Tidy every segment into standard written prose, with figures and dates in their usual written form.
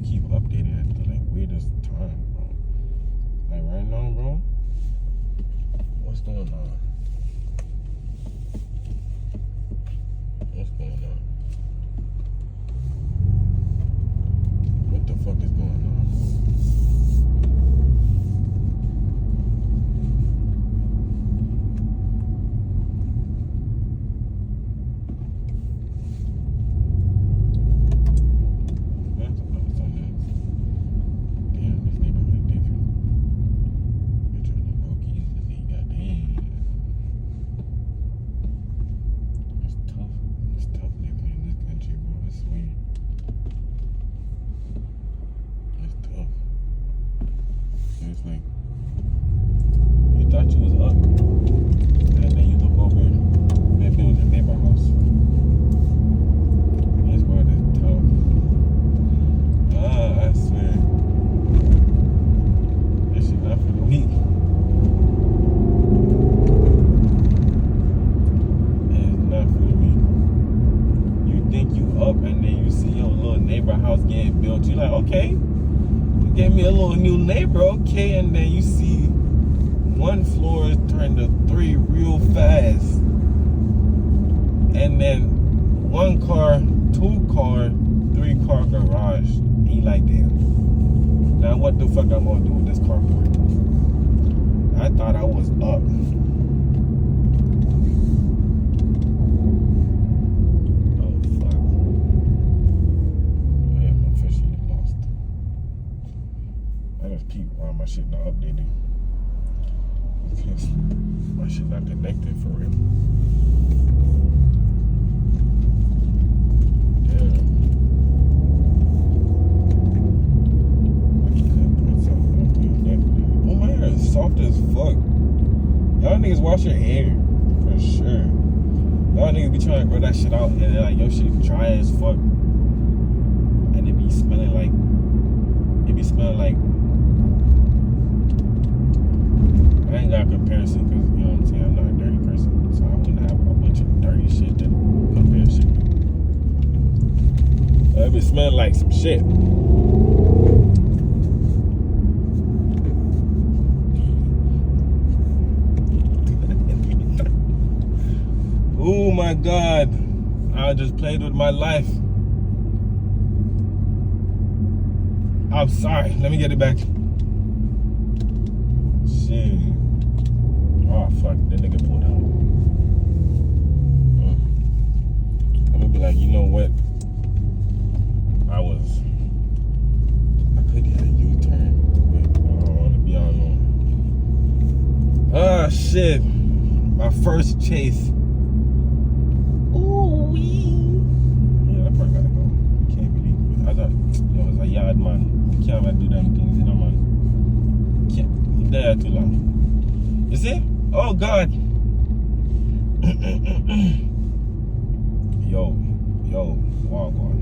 you keep updating at the like weirdest time, bro. Like right now, bro. What's going on? What's going on? What the fuck is going on? It's like you thought you was up, and then you look over, maybe it was your neighbor house. This world is tough. I swear, this shit not for the weak. It's not for the weak. You think you up, and then you see your little neighbor house getting built. You like, okay. Gave me a little new neighbor, okay, and then you see one floor turn to 3 real fast, and then 1 car, 2 car, 3 car garage. And you like, damn. Now what the fuck I'm gonna do with this carport? I thought I was up. Why my shit not updated? Because my shit not connected for real. Damn. I could put something up here. Oh, my hair is soft as fuck. Y'all niggas wash your hair for sure. Y'all niggas be trying to grow that shit out and then like your shit dry as fuck. And it be smelling like I ain't got a comparison because, you know what I'm saying, I'm not a dirty person. So I wouldn't have a bunch of dirty shit to compare shit to. It be smelling like some shit. Oh my God. I just played with my life. I'm sorry. Let me get it back. Shit. Oh, fuck. That nigga pulled out. I'm gonna be like, you know what? I could get a U-turn, but I don't want to be on one. Ah, shit. My first chase. Ooh-wee. Yeah, that part gotta go. Can't believe it. I thought, yo, it's a yard, man. You can't do them things, you know, man. Can't. You're there too long. You see? Oh, God. Yo, wagwan.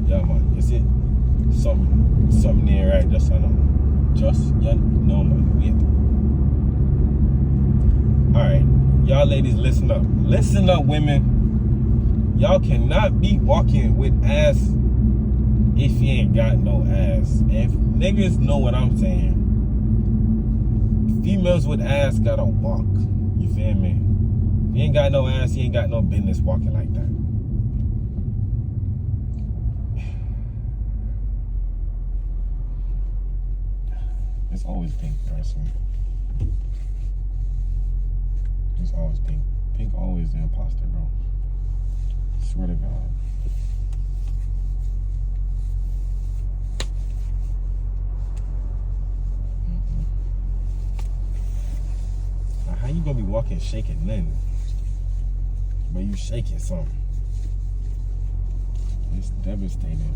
Yeah, man. You see? Something there right just now. No, man. Wait. Alright. Y'all ladies, listen up. Listen up, women. Y'all cannot be walking with ass if you ain't got no ass. If niggas know what I'm saying. Females with ass gotta walk. You feel me? If you ain't got no ass, you ain't got no business walking like that. It's always pink, personally. It's always pink. Pink always the imposter, bro. Swear to God. Now, how you gonna be walking shaking nothing? But you shaking something. It's devastating.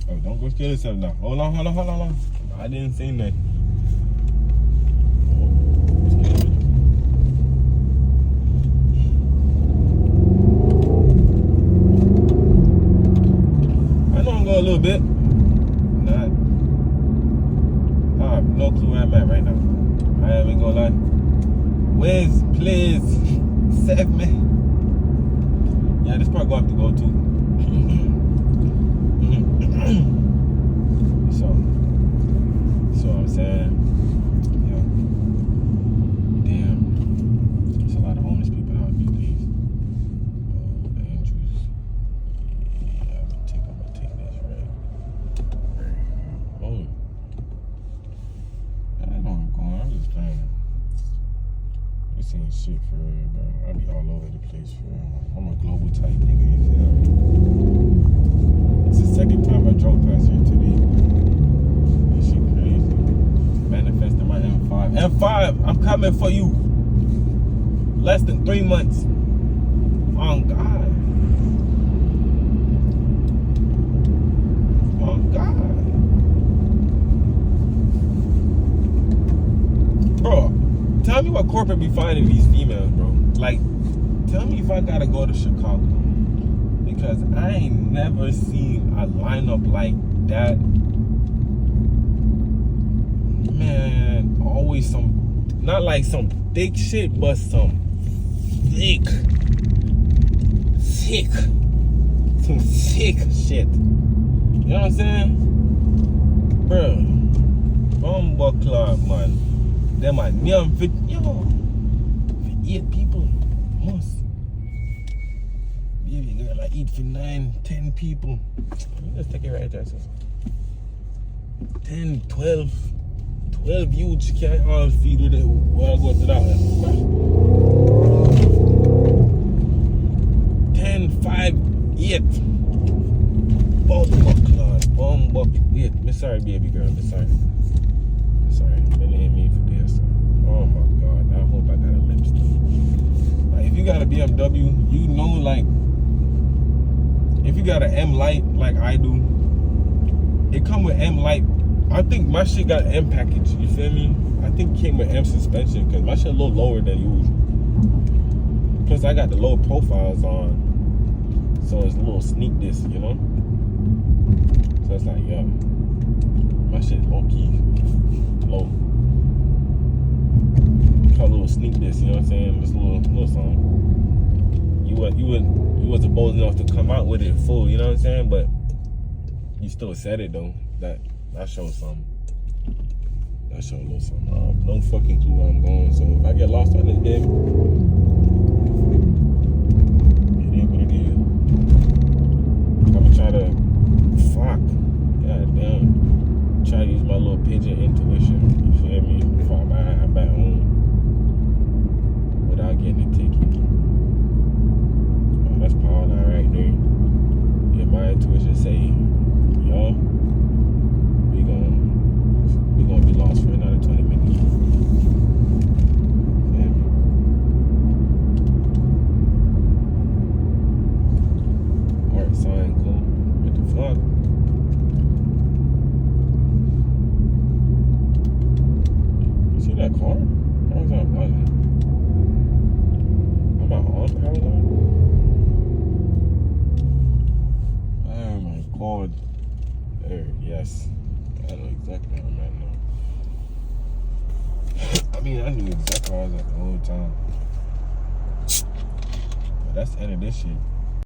Oh, don't go kill yourself now. Hold on. I didn't say nothing. I know I'm going a little bit. I have no clue where I'm at right now. I I ain't gonna lie. Wiz, please save me. Yeah, this part gonna have to go too. So I'm saying, yeah. Damn, there's a lot of homeless people out these days. Andrews. Yeah, I'm gonna take this right. Oh. I know I'm going. I'm just playing. This ain't shit for real, bro. I be all over the place for real. I'm a global type nigga, you feel me? It's the second time I drove past here today. This shit crazy. Manifesting my M5. M5, I'm coming for you. Less than 3 months. Oh God. Oh God. Bro, tell me what corporate be finding these females, bro. Like, tell me if I gotta go to Chicago. Because I ain't never seen a lineup like that. Man, always some, not like some thick shit, but some some sick shit. You know what I'm saying? Bro, Bumble Club, man. Them are near fit, yo. 8 people must. Baby girl, I eat for 9, 10 people. Let's take it right there, sis. 10, 12 youths can't all feed with it. Well, I'll go to that one. 10, 5, 8. Bumble. Wait, I'm sorry, baby girl. I'm sorry. Really ain't me for this. Oh my God, I hope I got a lipstick. Like, if you got a BMW, you know, like, if you got an M Light like I do, it come with M Light. I think my shit got an M package, you feel me? I think it came with M suspension, because my shit a little lower than usual. Plus I got the low profiles on, so it's a little sneak this, you know? So it's like, yo, my shit low key, low. A little sneak this, you know what I'm saying? Just a little something. You wasn't bold enough to come out with it full, you know what I'm saying? But you still said it though. That showed something. That showed a little something. No fucking clue where I'm going. So if I get lost on this game, it ain't what it is. I'm gonna try to fuck. God damn. Try to use my little pigeon intuition. You feel me? If I'm back home without getting a ticket. Oh, that's power line right there. Yeah, my intuition say, yo, we gonna be lost for another 20 minutes. Feel me? Alright, sign, cool. What the fuck? See that car? How is that buzzing? I'm not on power line. Oh my God. There, yes. I know exactly where I'm at now. I mean, I knew exactly where I was at the whole time. But that's the end of this shit.